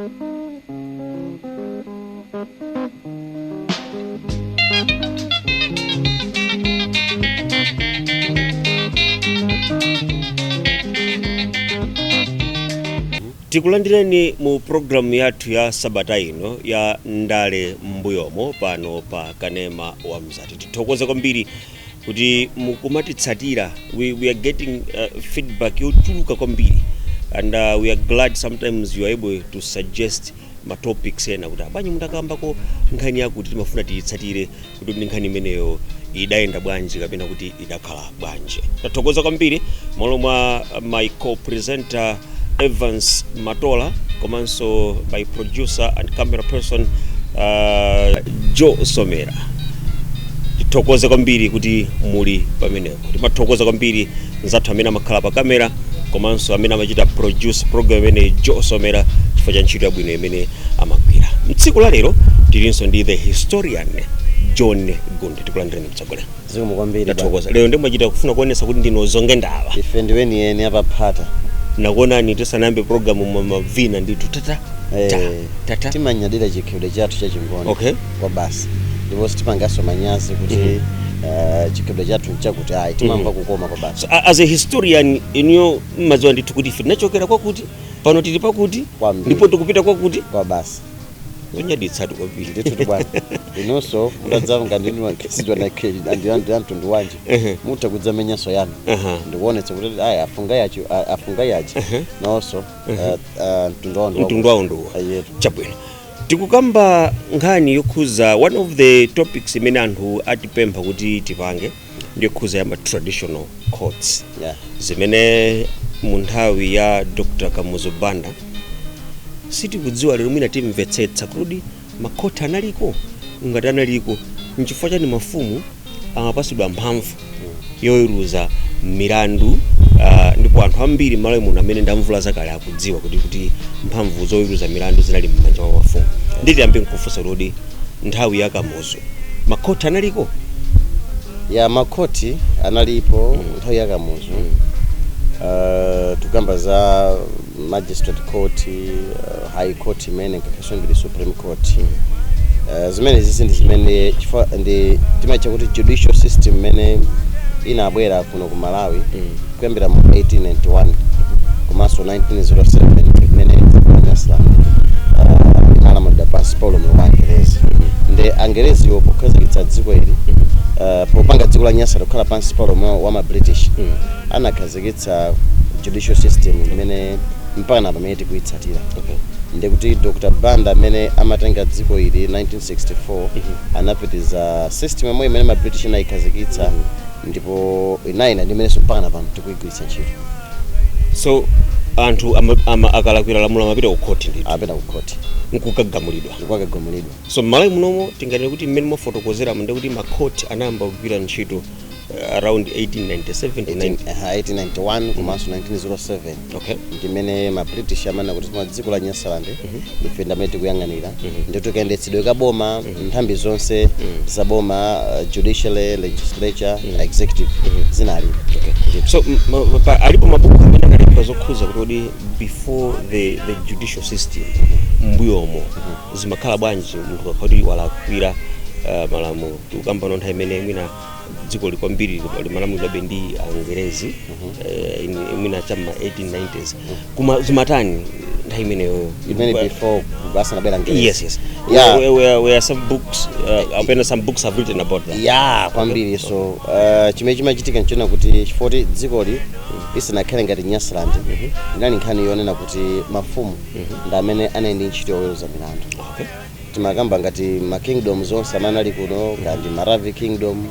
Tikulandireni mu program yathu ya sabata ino ya Ndale mbuyomo pano pa kanema wa Mzati. Tithokoze kwambiri kuti mukumatitsatira. We are getting feedback yotuluka kwambiri, and we are glad sometimes you are able to suggest ma topics ena kuti abanyi mutakambako nkhani yakuti timafuna tiyitsatire kuti nkhani imeneyo idayenda bwanji kapena kuti idakhala bwanji. Tathokoza kwambiri malo mwa my co-presenter Evans Matola, komanso by producer and camera person Joe Somera. Tithokoze kwambiri kuti muli pamenepo. Timathokoza kwambiri nzathu amene amakhala pa kamera komanso amene amachita produce program imene Joe Somera chifukwa cha ntchito yabwino imene amagwira. Mtsiku la lero tilinso ndi the historian John Gunde. Tikulandireni mtsogolera. Zikomo kwambiri. Tathokoza. Lero ndimachita kufuna kuonesa kuti ndino zonge ndala. Ife ndiweni ene apaphata. Nakona ni tisanambe program mavina nditu tata timanyadira chikhalidwe chathu cha chingoni. Okay. Kwa basi ndipo sitipangaso manyazi kuti chikhalidwe chathu nchakuti ayi timamva kukoma kwa basi. So, as a historian inyo maziwa ndithu kuti ife tinachokera kwakuti pano tili pakuti ndipo tikupita kwakuti kwa basi zonyaditsatu kwambiri ndithu bwana. Inonso mudadzava ngandini wakesidwa na keji andi antundu wanje mutakudza menyaso yanu ndikuonetsa kuti ayi afunga yachi nonso mtundu waundu chabwino. Tikukamba nkhani yokhuza one of the topics imene anthu atipempha kuti tipange ndiyokhuza ya traditional courts zimene mu nthawi ya Dr. Kamuzu'S Banda sitikudziwa lero mwina timvetsetsa kuti makhoti analiko ngati analiko nchifukwa chani mafumu amapasidwa mphamvu yoweruza milandu, ndipo anthu ambiri malo muno amene ndamvula zakale akudziwa kuti mphamvu zoweruza milandu zinali m'manja mwa mafumu. Nditi ambe nkufunsa kuti nthawi ya Kamuzu makhoti analiko? Ya makhoti analipo nthawi ya Kamuzu. Tukamba za magistrate court, high court imene kakasongera supreme court. Zimene zizi ndi zimene ndi timacha kuti judicial system imene inabwera kuno ku Malawi kuyambira mu 1891 komanso 1907 imene inasla inalamulira pansi pa ulamuliro wa Angerezi. Ndi Angerezi yokhazikitsa dziko ili popanga dziko la nyasa lokhala pansi pa ulamuliro wa ma British anakhazikitsa judicial system imene mpaka na pamene tikuitsatira. Ndikuti Dr. Banda amene amatenga dziko ili 1964 anapitiza system imwe imene ma British anayikhazikitsa ndipo inaina ndimene mpaka na pano tikuigwiritsa ntchito. So anthu akalakwira lamulo amapita ku court ndithu. Apita ku court. Nkukagamulidwa. So Malawi munomo tingatero kuti mmene mofotokozera mende kuti makhoti anayamba kugwira ntchito around 1891 komanso 1907. Okay. Ndimene ma British amana kuti dziko la Nyasaland ife ndamene tikuyang'anira ndi tikayendetsedwe kaboma nthambi zonse za boma, judicial, legislature, executive zinali. So alipo mabuku amene analipa zokhuza kuti before the judicial system mbuyomo zimakhala bwanji munthu akati walakwira malamulo. Tukamba no nthawi imene mwina dziko likwambiri limalamulidwa ndi Angerezi mwina chama 1890s kuma zimatani nthawi imeneyo before basa nabela Angerezi. Yes. Yeah. Where some books some books have written about that. Yeah, kwambiri. So chimene chimachitika nchona kuti chifoti dziko li isanakhale ngati Nyasaland inali nkhani yonena kuti mafumu ndi amene anayendi ntchito yoweruza milandu. Okay. Timakamba ngati ma kingdom zonse amene ali kuno ngati Maravi kingdom,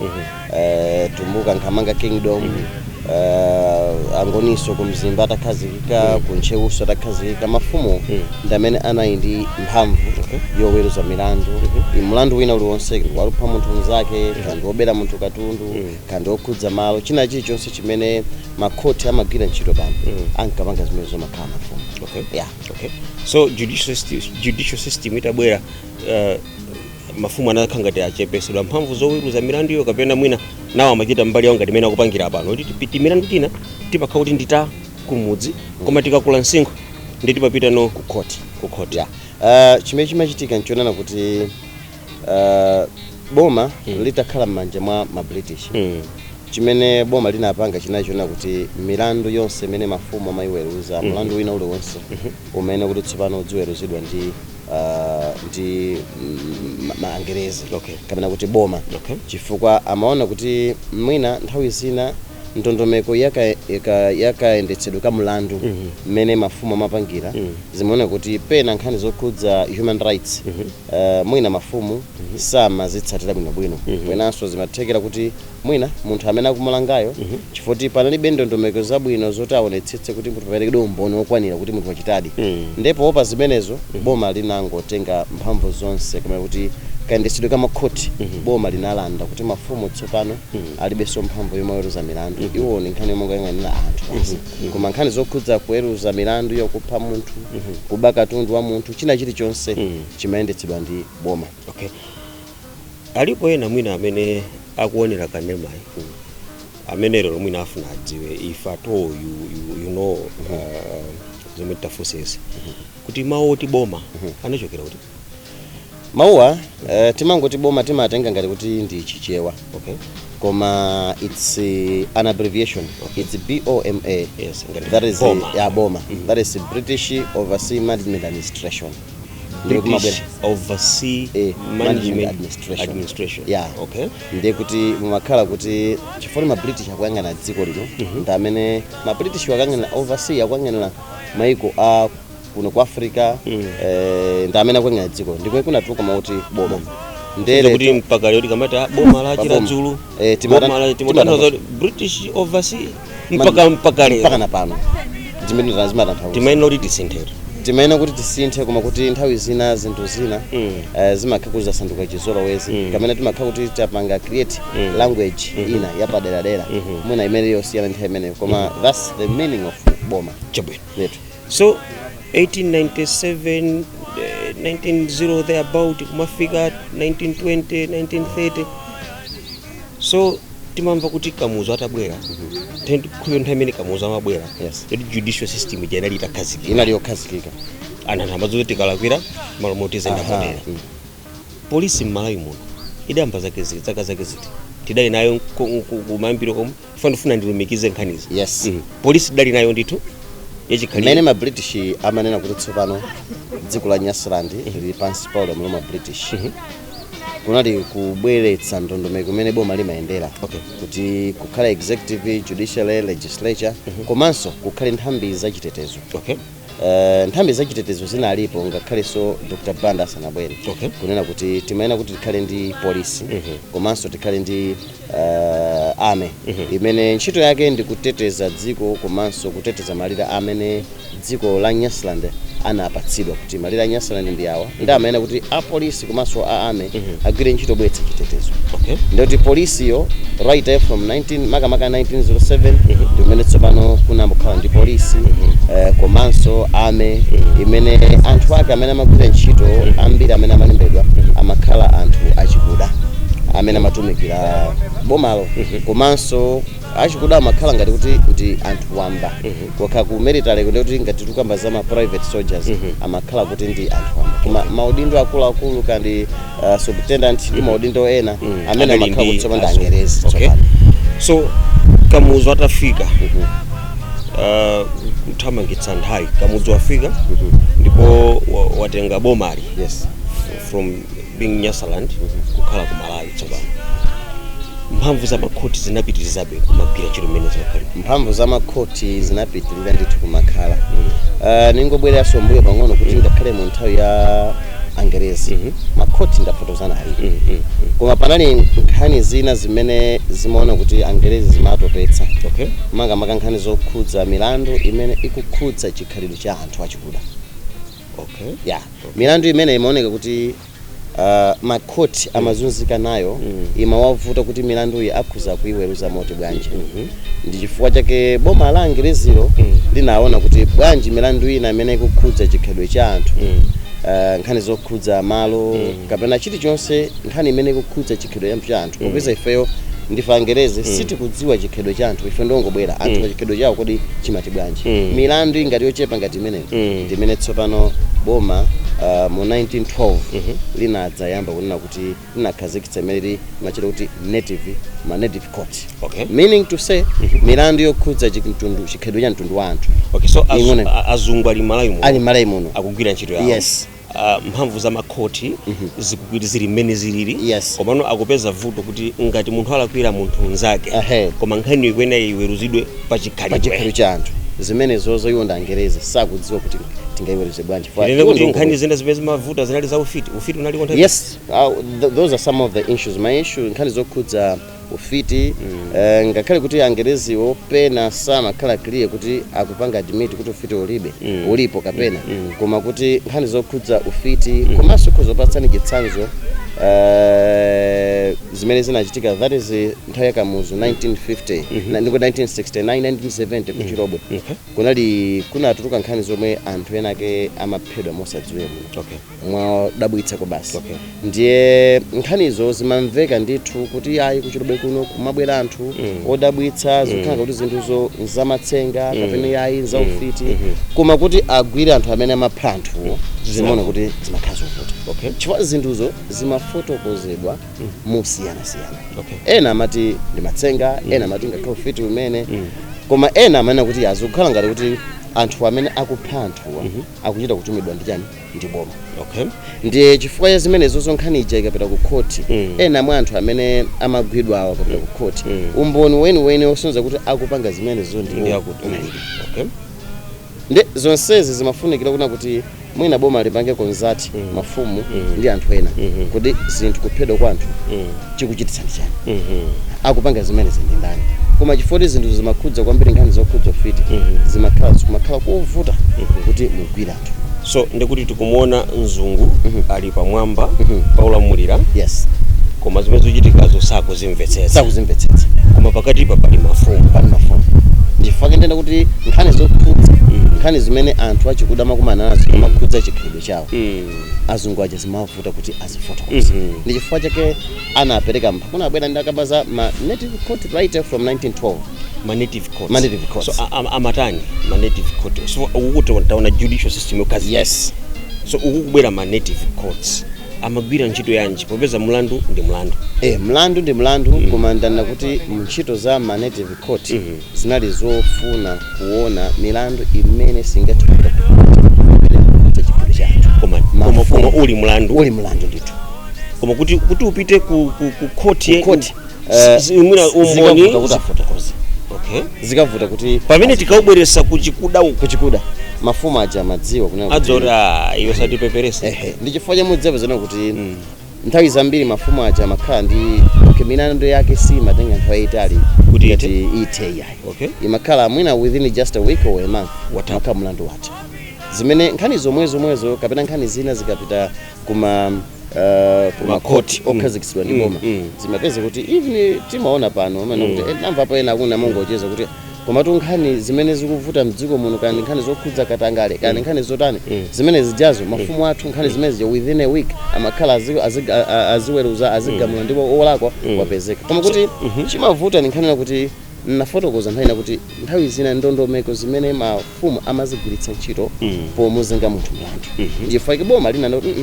Tumbuka Nkamanga kingdom, Angoniso kumzimba atakhazikika, kuncheuso atakhazikika, mafumu ndi amene anayendi mphamvu yoweruza milandu. Mlandu wina uliwonse walupha munthu mnzake, kandi wobera munthu katundu, kandi wokhudza malo, china chilichonse chimene makhoti amagwira ntchito pano ankapanga zimene zomakhala mafumu. Okay. Yeah. Okay. So judicial system itabwera mafumu anakhala ngati achepesedwa mphamvu zoweruza milandu iyo kapena mwina nawo amachita mbali yawo ngati imene akupangira pano kuti milandu tina tipakhala kuti ndita kumudzi koma tikakula msinkhu ndi tipapita no ku court. ku court. Chimene chimachitika nchonena kuti boma litakhala m'manja mwa ma British. Chimene boma linapanga chinachona kuti milandu yonse imene mafumu amayiweruza mlandu wina ule wonse umene kuti tsopano udziweruzidwa ndi maangerezi kapena kuti boma chifukwa amaona kuti mwina nthawi zina ndondomeko yakaendetsedwe ka mlandu mmene mafumu amapangira zimaona kuti pena nkhani zokhudza human rights mwina mafumu samazitsatira bwinobwino mwenanso zimathekera kuti mwina munthu amene akumulangayo chifukwa panalibe ndondomeko zabwino zoti aonetsetse kuti munthu paperekedwe umboni wokwanira kuti munthu wachitadi ndipo pa zimenezo boma linangotenga mphamvu zonse kama kuti kayendetsedwe ka makhoti boma linalanda kuti mafumu tsopano alibenso mphamvu yoweruza milandu iwo ni nkhani yomwe ingayang'anira anthu koma nkhani zokhudza kuweruza milandu yokupha munthu kuba katundu wa munthu china chilichonse chimayendetsedwa ndi boma. Alipo ena mwina amene akuonera kanemayi amene lero mwina afuna adziwe if at all you know zomwe tafusese kuti mawu oti boma anachokera kuti mauwa timangoti boma timatenga ngati kuti ndi chichewa koma it's an abbreviation. It's BOMA. Yes, that is boma. That is British Overseas Management Administration. British Overseas Management Administration. Ndiye kuti mumakhala kuti chifukwa ma British akuyang'ana dziko lino ndamene ma British wakang'ana overseas akuyang'ana maiko a kuno kwa Africa ndamene akuyang'ana dziko ndiko kunatuka mauti boma ndele kuti mpaka lero kamata boma la Chiradzulu timata British Overseas mpaka lero mpaka napano zimene lazima tanthauza timaina kuti tisinthe timaina kuti tisinthe koma kuti nthawi zina zinthu zina zimakhakuza sanduka chizolowezi kamene timakhala kuti tapanga create language ina yapadera mwina imene yosiyana nthawi imene koma that's the meaning of boma chabwino. So 1897 1900 there about kumafika 1920 1930 so timamva kuti Kamuzu atabwera kuyo nthawi imene Kamuzu amabwera kuti judicial system inali itakhazikika inaliyokhazikika anthu amadziwa kuti tikalakwira malamulo enda polisi m'Malawi muno idayamba zaka zake ziti tidali nayo kumambiro komwe funa ndilumikize nkhanizi polisi idali nayo ndithu mene ma British amanena kuti tsopano dziko la Nyasaland lili pansi pa ulamuliro wa British kunali kubweretsa ndondomeko imene boma limayendera kuti kukhala executive, judicial, legislature komanso kukhale nthambi zachitetezo. Nthambi zachitetezo zinalipo ngakhalenso Dr. BANDA sanabwere kunena kuti timayena kuti tikhale ndi polisi komanso tikhale ndi army imene ntchito yake ndi kuteteza dziko komanso kuteteza malire amene dziko la Nyasaland anapatsidwa kuti malire a Nyasaland ndi awa ndi amayena kuti a polisi komanso a army agwire ntchito bwetsa chitetezo. Ndoti polisi yo right from 1907 ndi umene tsopano kunambokhala ndi polisi komanso army imene anthu ake amene amagwira ntchito ambiri amene amalembedwa amakhala anthu achikuda amene amatumikira bomalo komanso achikuda amakhala ngati kuti ndi anthu wamba kokha ku military kuti ngati tukamba za ma private soldiers amakhala kuti ndi anthu wamba koma maudindo akulu kandi subtendent ndi maudindo ena amene amakhala kutsoma ndi Angerezi. So Kamuzu atafika kuthamangitsa nthawi Kamuzu afika ndipo watenga bomali from being Nyasaland kukhala ku Malawi tsopano mphamvu za makhoti zinapitirizabe kumagwira chiro mmene zimakhala mphamvu za makhoti zinapitirira ndithu kumakhala ningobwereranso mbuyo pang'ono kuti ngakhale mu nthawi ya Angerezi makhoti ndafotozana ali koma panali nkhani zina zimene zimaona kuti Angerezi zimatopetsa makamaka nkhani zokhudza milandu imene ikukhudza chikhalidwe cha anthu achikuda. Milandu imene imaoneka kuti makhoti amazunzika nayo imawavuta kuti milandu iyi akhuza kuiweruza moti bwanji ndi chifukwa chake boma la Angerezilo linaona kuti bwanji milandu ina imene ikukhudza chikhalidwe cha anthu nkhani zokhudza malo kapena chilichonse nkhani imene ikukhudza chikhalidwe cha anthu popeza ifeyo ndife Angerezi sitikudziwa chikhalidwe cha anthu ife ndongobwera anthu chikhalidwe chawo kodi chimati bwanji milandu ingati yochepa ngati imeneyo ndimene tsopano boma mu 1912 linadza yamba kunena kuti linakhazikitsa imene machita kuti native court. Okay. Meaning to say milandu yokhudza chikhalidwe cha mtundu wa anthu. Okay, so azungu ali Malawi muno akugwira ntchito yawo. Yes. Mphamvu za makhoti zikugwira zili mmene zilili. Yes. Komano akupeza vuto kuti ngati munthu alakwira munthu nzake koma nkhani ikwena iweruzidwe pa chikhalidwe cha anthu. Zimene zozo iwo ndangereza sakudziwa kuti tingaiweruze bwanji. Kuti nkhani zina zimene zimavuta zinali za ufiti unali kontha. Yes, those are some of the issues. My issue nkhani zokhudza ufiti ngakhale kuti angerezi opena samakhala clear kuti akupanga admit kuti ufiti ulipo kapena koma kuti nkhani zokhudza ufiti komanso kuzopatsani chitsanzo zimene zinachitika, that is nthawi ya Kamuzu 1950 ndiko 1969 1970 kuchirobwe kunatuluka nkhani zomwe anthu enake amaphedwa mosadziwira muno mwadabwitsa ko basi. Ndiye nkhanizo zimamveka ndithu kuti ayi kuchirobwe kuno kumabwera anthu odabwitsa zikhala kuti zinthuzo zamatsenga kapena yayi za ufiti koma kuti agwire anthu amene amapha anthu zimaona kuti zimakhala zovuta. Chifukwa zinthuzo zimafotokozedwa musiyana. Ena amati ndi matsenga, ena amati ngakhale ufiti umene koma ena amanena kuti azikhala ngati kuti anthu amene akupha anthuwa akuchita kutumidwa ndi chani ndi boma. Ndiye chifukwa ya zimenezo zonkhani ija ikapita ku court ena mwa anthu amene amagwidwa awa kapita ku court umboni weniweni osonyeza kuti akupanga zimenezo ndi akutumidwa. Ndi zonsezi zimafunikira kuna kuti mwina boma lipange konzati mafumu ndi anthu ena kuti zinthu kuphedwa kwa anthu chikuchititsa ndi chani akupanga zimenezi ndi ndani. Koma chifukwa zinthu zimakhudza kwambiri nkhani zokhudza ufiti zimakhala kuvuta kuti mugwire anthu. So ndikuti tikumuona mzungu ali pamwamba paulamulira. Yes. Koma zimene zochitikazo sakuzimvetsetsa koma pakati pa pali mafumu. Ndifake ndenda kuti nkhani zokhudza nkhani zimene anthu achikuda makumana nazo amakhudza chikhalidwe chawo azungu aja zimavuta kuti azifotokoze. Ndi chifukwa chake anapereka mpakuna abwera ndi akabaza ma native court right from 1912. Native courts. So amatani native court. So ukuti taona judicial system yokazi. Yes. So ukubwera native courts amagwira ntchito yanji popeza mlandu ndi mlandu. Mlandu ndi mlandu koma ndana kuti ntchito za native court zinali zofuna kuona milandu imene singathuka chikhalidwe cha anthu koma uli mlandu ndithu koma kuti upite ku court mwina umboni fotokoze. Zikavuta kuti pamene tikaubweresa kuchikuda mafumu aja madziwa kuna adzora iwe satipeperesa. Ndi chifukwa cha mudziwa zana kuti nthawi zambiri mafumu aja makhala ndi milandu yake si matenga nthawi yayitali kuti ite yayi. Imakhala mwina within just a week or a month makhala mlandu wathu. Zimene nkhani zomwezo kapena nkhani zina zikapita kuma court okhazikitsidwa ndi boma zimapeza kuti even timaona pano amene kuti namva pa ena akuna mongocheza kuti koma nkhani zimene zikuvuta mdziko muno kandi nkhani zokhudza katangale kandi nkhani zotani zimene zijazo mafumu athu nkhani zimene zija within a week amakhala aziweruza azigamula ndipo olakwa wapezeka. Koma kuti chimavuta ni nkhani kuti nafotokoza nthawi kuti nthawi zina ndondomeko zimene mafumu amazigwiritsa ntchito pomuzenga munthu mlandu. Ndifake boma lina kuti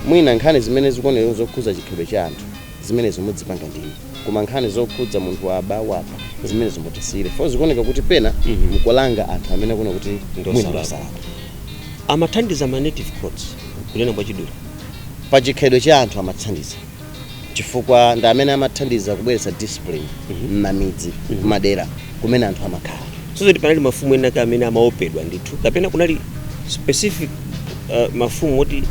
mwina nkhani zimene zikuonera zokhudza chikhalidwe cha anthu zimene zomudzipanga ndini koma nkhani zokhudza munthu wapa zimene zomutisire fo zikuoneka kuti pena mukolanga anthu amene kuna kuti mwina ndosala. Amathandiza native courts kunena mwachidula pa chikhalidwe cha anthu amathandiza chifukwa ndi amene amathandiza kubweretsa discipline m'midzi madera kumene anthu amakhala. So kuti panali mafumu ena amene amaopedwa ndithu kapena kunali specific mafumu oti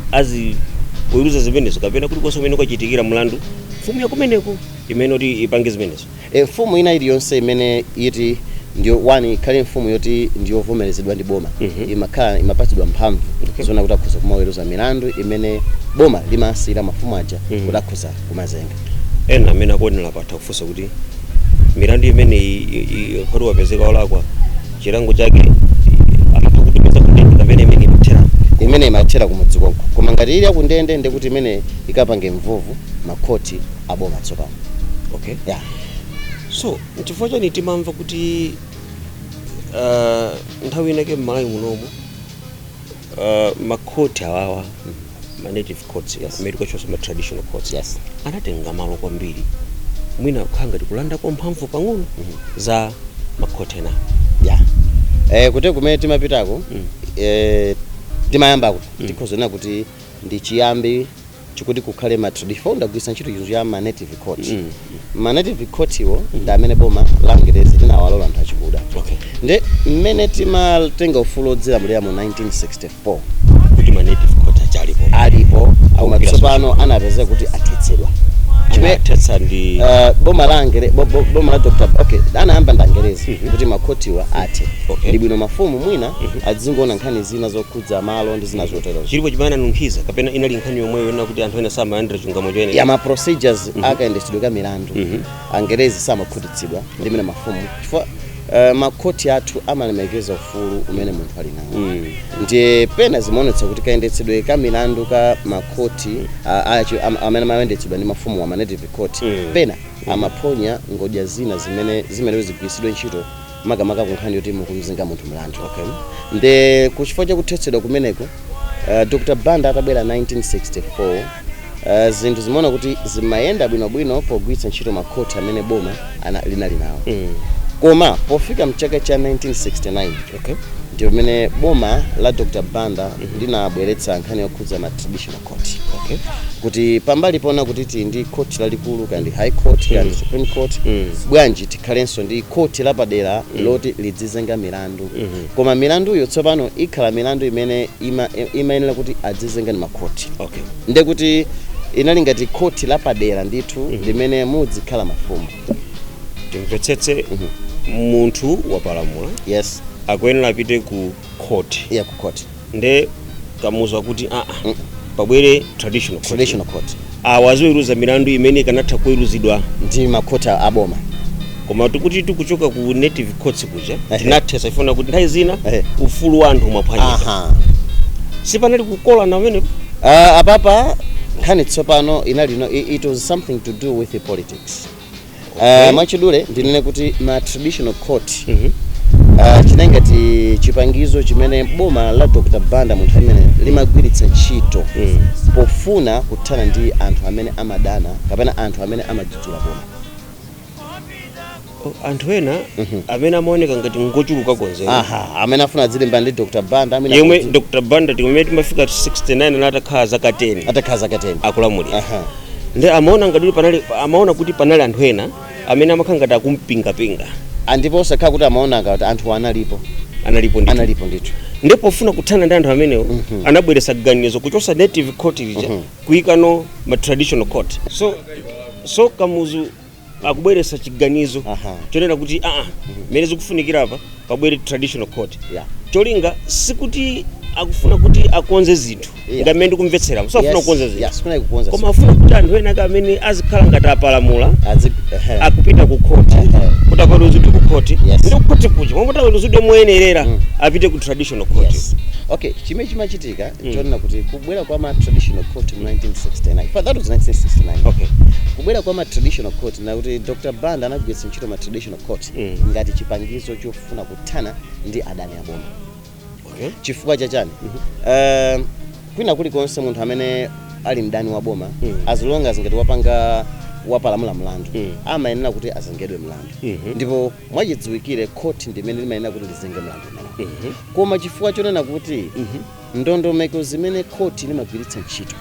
kuweruza zimenezo kapena kuti konse umene kwachitikira mlandu mfumu yakumeneko imene oti ipange zimenezo. Mfumu ina iliyonse imene iti ndio wani kali mfumu yoti ndio vomerezedwa ndi boma imakhala imapatsidwa mphamvu zona kuti akhoza kumaweruza milandu imene boma limasira mafumu aja kuti akhoza kumazenga. Ena amene akuonera patha kufunsa kuti milandu imene khoti wapezeka olakwa chilango chake amatha kutipeza kundende kapena imene imathera kumudzi konko koma ngati ili akundende ndekuti imene ikapange mvuvu makhoti aboma tsopano. So chifukwa chani timamva kuti nthawi inake m'Malawi munomu makoti awawa ma native courts, medical choice ma traditional courts, anatenga malo kwambiri mwina kuhanga tikulanda kwa mphamvu pang'ono za makoti ena. Kuti kumene timapitako timayamba kuti tikhozana kuti ndi chiyambi chikuti kukhale ma traditional ndagwisa ntchito izo ya ma native court. Ma native court iwo ndi amene boma langerezi linawalola anthu achikuda. Ndi mmene timatenga ufulu odzilamulira mu 1964 kuti ma native court alipo koma tsopano anapeza kuti athetsedwa. Tetsa ndi boma la Dr. anayamba ndangerezi kuti makotiwa ate ndi bwino mafumu mwina azingoona nkhani zina zokhudza malo ndi zina zotero chilipo chimana nunkhiza kapena inali nkhani yomwe yona kuti anthu ena samayandira chungamo chene ya ma procedures akayendetsedwa ka milandu angerezi samakhutitsidwa ndi mene mafumu chifukwa makoti athu amalemekeza ufulu umene munthu ali nawo ndi pena zimaonetsa kuti kayendetsedwe ka milandu ka makoti amene mayendetsedwa ndi mafumu wa native court pena amaponya ngodya zina zimene zigwiritsidwe ntchito makamaka ku nkhani yoti mukumzinga munthu mlandu. Ndi kuchifukwa chakuthetsedwa kumeneko Dr. Banda atabwera 1964 zinthu zimaona kuti zimayenda bwinobwino pogwiritsa ntchito makoti amene boma linali nawo. Koma pofika mchaka cha 1969 ndio pamene boma la Dr. Banda linabweretsa nkhani yokhudza ma traditional court. Kuti pambali pona kuti ndi court lalikulu kandi high court kandi supreme court bwanji tikhalenso ndi court lapadera loti lidzizenga milandu. Koma milandu yo tsopano ikhala milandu imene imayenera kuti adzizenga ndi makoti. Nde kuti inali ngati court lapadera ndithu limene mudzikhala mafumu. Timvetsetse munthu wapalamula akuyenera apite ku court ku court nde kamuzwa kuti pabwere traditional court awaziweruza milandu imene ikanatha kuweruzidwa ndi makota aboma. Koma tikuti tikuchoka ku native courts kuja tinathesa ifuna kuti nthawi zina ufulu wa anthu umaphwanyika sipanali kukola na wene apapa nkhani tsopano inali it was something to do with the politics. Mwachidule ndinene kuti ma traditional court chinengati chipangizo chimene boma la Dr. Banda munthu amene limagwiritsa ntchito pofuna kuthana ndi anthu amene amadana kapena anthu amene amadzudzula boma. Anthu ena amene amaoneka ngati ngochuluka konzera amene afuna zilimba ndi Dr. Banda amene yemwe Dr. Banda timene timafika 69 na atakhala zaka 10 akulamulira. Nde amaona ngati amaona kuti panali anthu ena amene amakhala ngati akumpinga ndipo sakhala kuti amaona ngati anthu analipo ndithu. Ndipo ufuna kuthana ndi anthu amenewo anabweretsa ganizo kuchosa native court lija kuikano ma traditional court. So Kamuzu akubweretsa chiganizo chonena kuti mene zikufunikira apa pabwere traditional court. Cholinga sikuti akufuna kuti akonze zinthu ngamene ndikumvetsera safuna kukonza zinthu koma afuna kuti anthu ena amene azikhala ngati apalamula akupita ku court kuti akaluzidwe ku court ndi ku court kuja momwe akaluzidwe moyenerera apite ku traditional court. Chimene chimachitika chonena kuti kubwera kwa ma traditional court mu 1969 for that was 1969 kubwera kwa ma traditional court na kuti Dr. Banda anagwiritsa ntchito ma traditional court ngati chipangizo chofuna kuthana ndi adani a boma. Chifukwa chachani kwina kuli konse munthu amene ali mdani wa boma as long as ngati wapalamula mlandu amayenera kuti azengedwe mlandu ndipo mwachidziwikire court ndimene limayenera kuti lizenge mlandu koma chifukwa chonena kuti ndondomeko zimene court limagwiritsa ntchito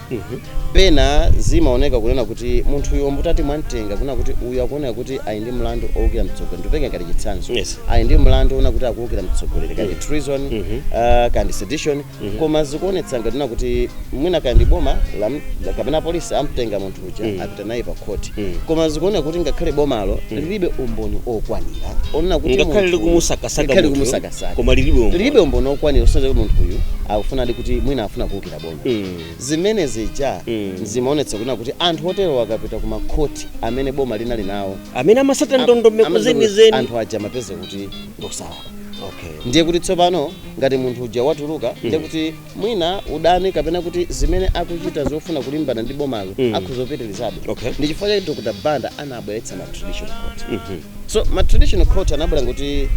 pena zimaoneka kunena kuti munthu uyo mbutati mwantenga kuna kuti uyu akuoneka kuti ali ndi mlandu owukira mtsogoleri ndipeke ngati chitsanzo ali ndi mlandu ona kuti akuwukira mtsogoleri kandi treason kandi sedition koma zikuonetsa ngati kuti mwina kandi boma kapena polisi amtenga munthu uja apita naye pa court koma zikuoneka kuti ngakhale bomalo lilibe umboni okwanira onena kuti ngakhale likumusakasaka koma lilibe umboni okwanira osanje munthu uyu akufuna kuti mwina afuna kuwukira boma. Zimene zija zimaonetsa kuti anthu otero akapita ku makoti amene boma linali nawo amene amasata ndondomeko zenizeni anthu aja mapeze kuti ndosala. Ndiye kuti tsopano ngati munthu uja watuluka ndiye kuti mwina udani kapena kuti zimene akuchita zofuna kulimbana ndi bomalo akuzopitirizabe. Ndi chifukwa chake Dr. Banda anabweretsa ma traditional court. So ma traditional court anabwera kuti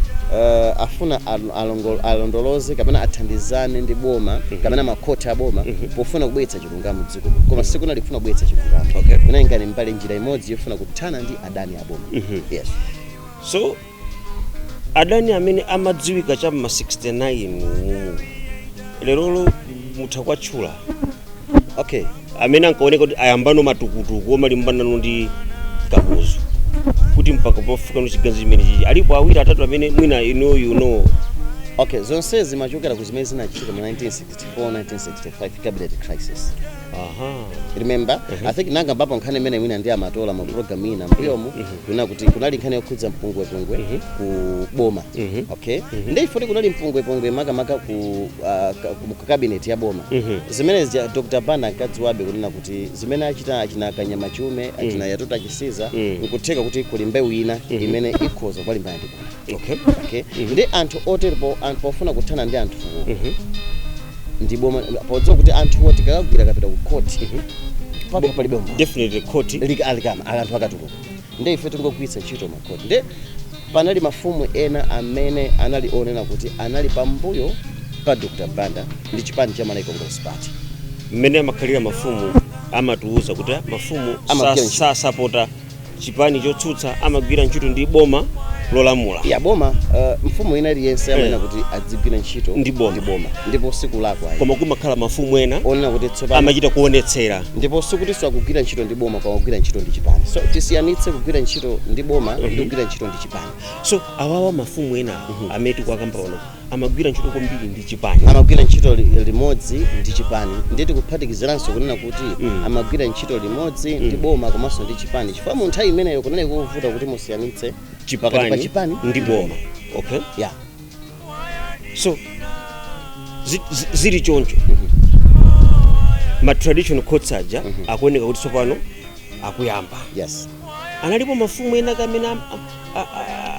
afuna alondoloze kapena athandizane ndi boma kapena makoti aboma pofuna kubweretsa chilungamo m'dziko koma sikunali kufuna kubweretsa chilungamo kunali ngati mbali njira imodzi yofuna kuthana ndi adani aboma. Yes. So adani amene amadziwika cham'ma 69 lerolo mutha kwatchula okay amene ankaoneka kuti ayambano matukutuku omalimbana ndi Kamuzu kuti mpaka pofika no chigazi chimene chichi alipo awiri atatu amene mwina you know. Okay, zonse zimachokera ku zimene zinachitika mu 1964-1965 cabinet crisis. Remember, I think nanga baba nkhani imene mwina ndi amatola mu program ina mbuyomu kuna kuti kunali nkhani yokhudza mpungwe ku boma. Okay? Ndi ifoti kunali mpungwe maka ku cabinet ya boma. Zimene Dr. Banda akadziwabe kunena kuti zimene achina kanyama chume achina yatota chisiza nkutheka kuti kuli mbewu ina imene ikhoza kulimbana ndi boma. Okay? Ndi anthu oteripo anthu pofuna kuthana ndi anthu ndi boma podziwa kuti anthu oti kakagwira kapita ku court paka palibe mboma definitely court alikama anthu akatuluka ndi ife tingogwiritsa ntchito makoti ndi panali mafumu ena amene anali onena kuti anali pambuyo pa Dr. Banda ndi chipani cha Malawi Congress Party mmene amakhalira mafumu amatiuza kuti mafumu sapota chipani chotsutsa amagwira ntchito ndi boma lolamula ya boma. Mfumu ina aliyense amene kuti adzigwira ntchito ndi boma ndipo siku lakwa koma kumakhala mafumu ena onena kuti tsopano amachita kuonetsera ndipo sikuti akugwira ntchito ndi boma koma kugwira ntchito ndi chipani. So tisiyanitse kugwira ntchito ndi boma ndi kugwira ntchito ndi chipani. So awawa mafumu ena ameti kwakamba ono amagwira ntchito kwambiri ndi chipani amagwira ntchito limodzi ndi chipani nditi kuphatikiziranso kunena kuti amagwira ntchito limodzi ndi boma komanso ndi chipani chifukwa mu nthawi imeneyo kunali kuvuta kuti musiyanitse chipani ndi boma. Okay? Yeah. So zili choncho ma traditional courts aja akuoneka kuti tsopano akuyamba. Yes. Analipo mafumu ena kamene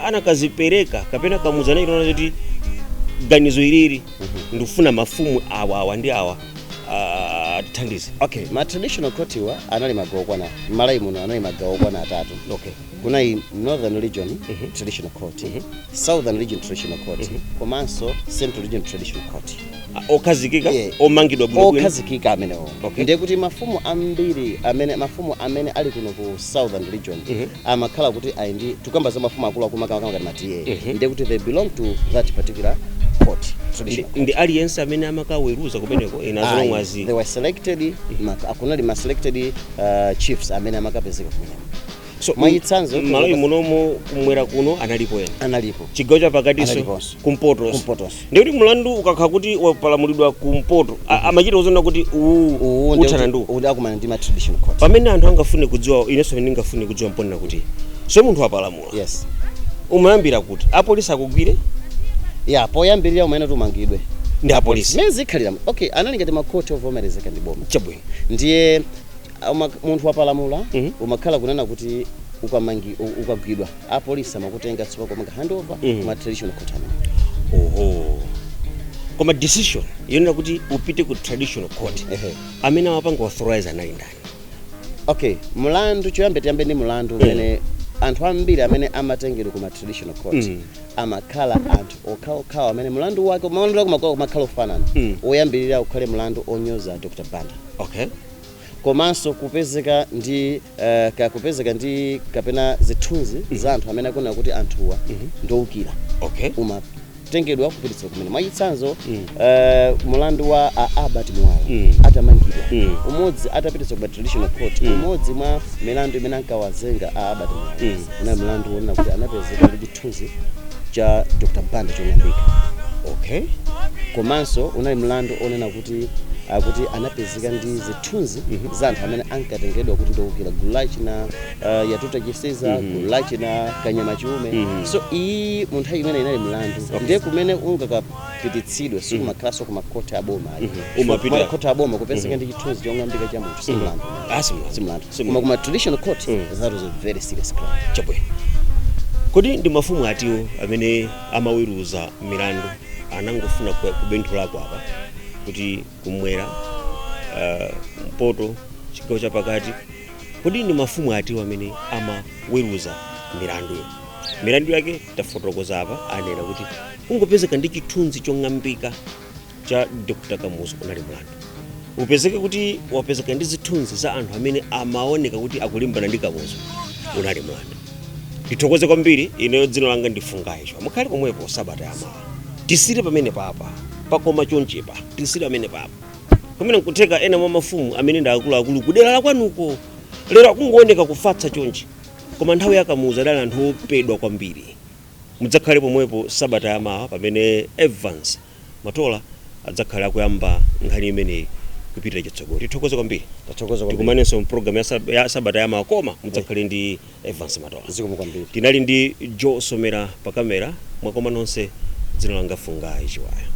anakazipereka kapena kamuzana inoona kuti ganizo iliri ndifuna mafumu awa ndi awa thandize. Okay, ma traditional court wa anali magawo kwana Malawi muno anali magawo kwana atatu. Okay. Kuna Northern Region Traditional Court, Southern Region Traditional Court, komanso Central Region Traditional Court. Okazikika omangidwa bwino okazikika amenewo. Ndiye kuti mafumu amene ali kuno ku Southern Region amakhala kuti aindi tukamba za mafumu akulu kama ngati matiye. Ndiye kuti they belong to that particular court. Ndi aliyense amene amakaweruza kumeneko in as long as they were selected akunali selected chiefs amene amakapezeka kumeneko. So Malawi munomo kumwera kuno analipo chigawo cha pakatiso kumpoto ndi kuti mlandu ukakha kuti wapalamulidwa kumpoto amachita kuzona kuti uthana ndu akumana ndi ma traditional court pamene anthu angafune kudziwa inenso ndingafune kudziwa mponna kuti so munthu apalamula. Yes. Umayambira kuti apolisi akugwire poyambirira umayena tumangidwe ndi apolisi mezi khalira. Okay, anali ngati makoti ovomerezeka ndi boma chabwino ndiye munthu wapalamula umakhala kunena kuti ukagwidwa apolisi amakutenga tsipa komanga handover kuma traditional court amene. Koma decision yonena kuti upite ku traditional court amene amapanga authorize anali ndani? Okay, mlandu tiyambe ndi mlandu umene anthu ambiri amene amatengedwa kuma traditional court amakhala anthu okhaokhawa amene mlandu wake umakhala ofanana. Oyambirira ukhale mlandu onyoza Dr. Banda. Okay. Komanso kupezeka ndi kapena zithunzi za anthu amene akuna kuti anthuwa ndowukira. Okay. Umatengedwa kupititsa kumene mwachitsanzo mulandu wa Albert Mwala atamangidwa umodzi atapititsa ku traditional court umodzi mwa milandu imene ankawazenga Albert Mwala una mlandu wonena kuti anapezeka ndi chithunzi cha Dr. Banda chong'ambika. Okay. Komanso unali mlandu onena kuti anapezeka ndi zithunzi za anthu amene ankatengedwa kuti ndowukira gulu lachina yatuta chisiza gulu lachina kanyama chiume. So iyi mu nthawi imene inali mlandu ndiye kumene ungakapititsidwe sikumakhalanso ku makoti aboma umapita makoti aboma kupezeka ndi chithunzi chong'ambika cha munthu si mlandu. Si mlandu. Koma kuma traditional court that was a very serious crime. Chabwe. Kodi ndi mafumu atiwo amene amaweruza milandu anangofuna kubenthula kwapa kuti kumwera mpoto chigawo cha pakati kodi ndi mafumu atiwo amene amaweruza milandu milandu yake tafotokoza apa, anena kuti ungopezeka ndi chithunzi chong'ambika cha Dr. Kamuzu unali mlandu. Upezeke kuti wapezeka ndi zithunzi za anthu amene amaoneka kuti akulimbana ndi Kamuzu unali mlandu. Tithokoze kwambiri, ineyo dzina langa ndifungayi chwa. Mukhale pomwepo Sabata yamawa. Tisire pamene papa, pakoma chonchepa, tisire pamene papa. Pamene nkutheka ena mwa mafumu amene ndi akuluakulu kudera la kwanuko. Lero akungooneka kufatsa chonchi. Koma nthawi ya Kamuzu adali anthu opedwa kwambiri. Mudzakhale pomwepo Sabata yamawa pamene Evans Matola adzakhale akuyamba nkhani imeneyi kupitira chitsogolo. Tithokoze kwambiri. Tikumanenso program ya Sabata yamawa koma mudzakhale ndi Evans Matola. Zikomo kwambiri. Tinali ndi Joe Somera pa kamera, mwakoma nonse, dzina langa Fungayi Chiwaya.